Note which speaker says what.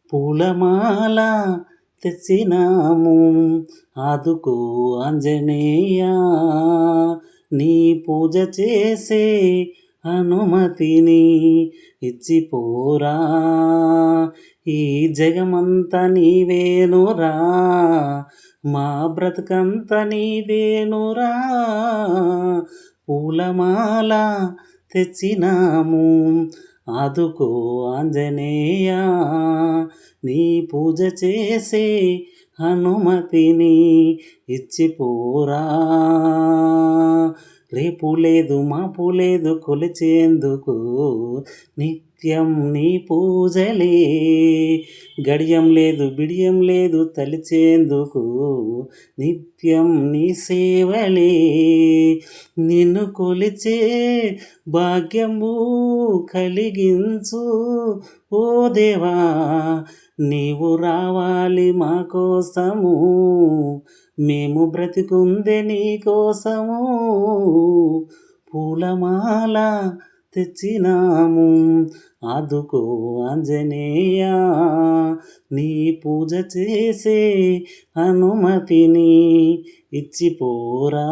Speaker 1: పూలమాల తెచ్చినాము ఆదుకో ఆంజనేయ నీ పూజ చేసే అనుమతిని ఇచ్చిపోరా ఈ జగమంతా నీవేనురా మా బ్రతుకంత నీవేనురా పూలమాల తెచ్చినాము ఆదుకో ఆంజనేయ నీ పూజ చేసే అనుమతిని ఇచ్చిపోరా రేపు లేదు మాపు లేదు కొలిచేందుకు నిత్యం నీ పూజలే గడియం లేదు బిడియం లేదు తలిచేందుకు నిత్యం నీ సేవలే నిన్ను కొలిచే భాగ్యము కలిగించు ఓ దేవా నీవు రావాలి మా కోసము మేము బ్రతికుందే నీ కోసము పూలమాల తెచ్చినాము ఆదుకో ఆంజనేయ నీ పూజ చేసే అనుమతిని ఇచ్చిపోరా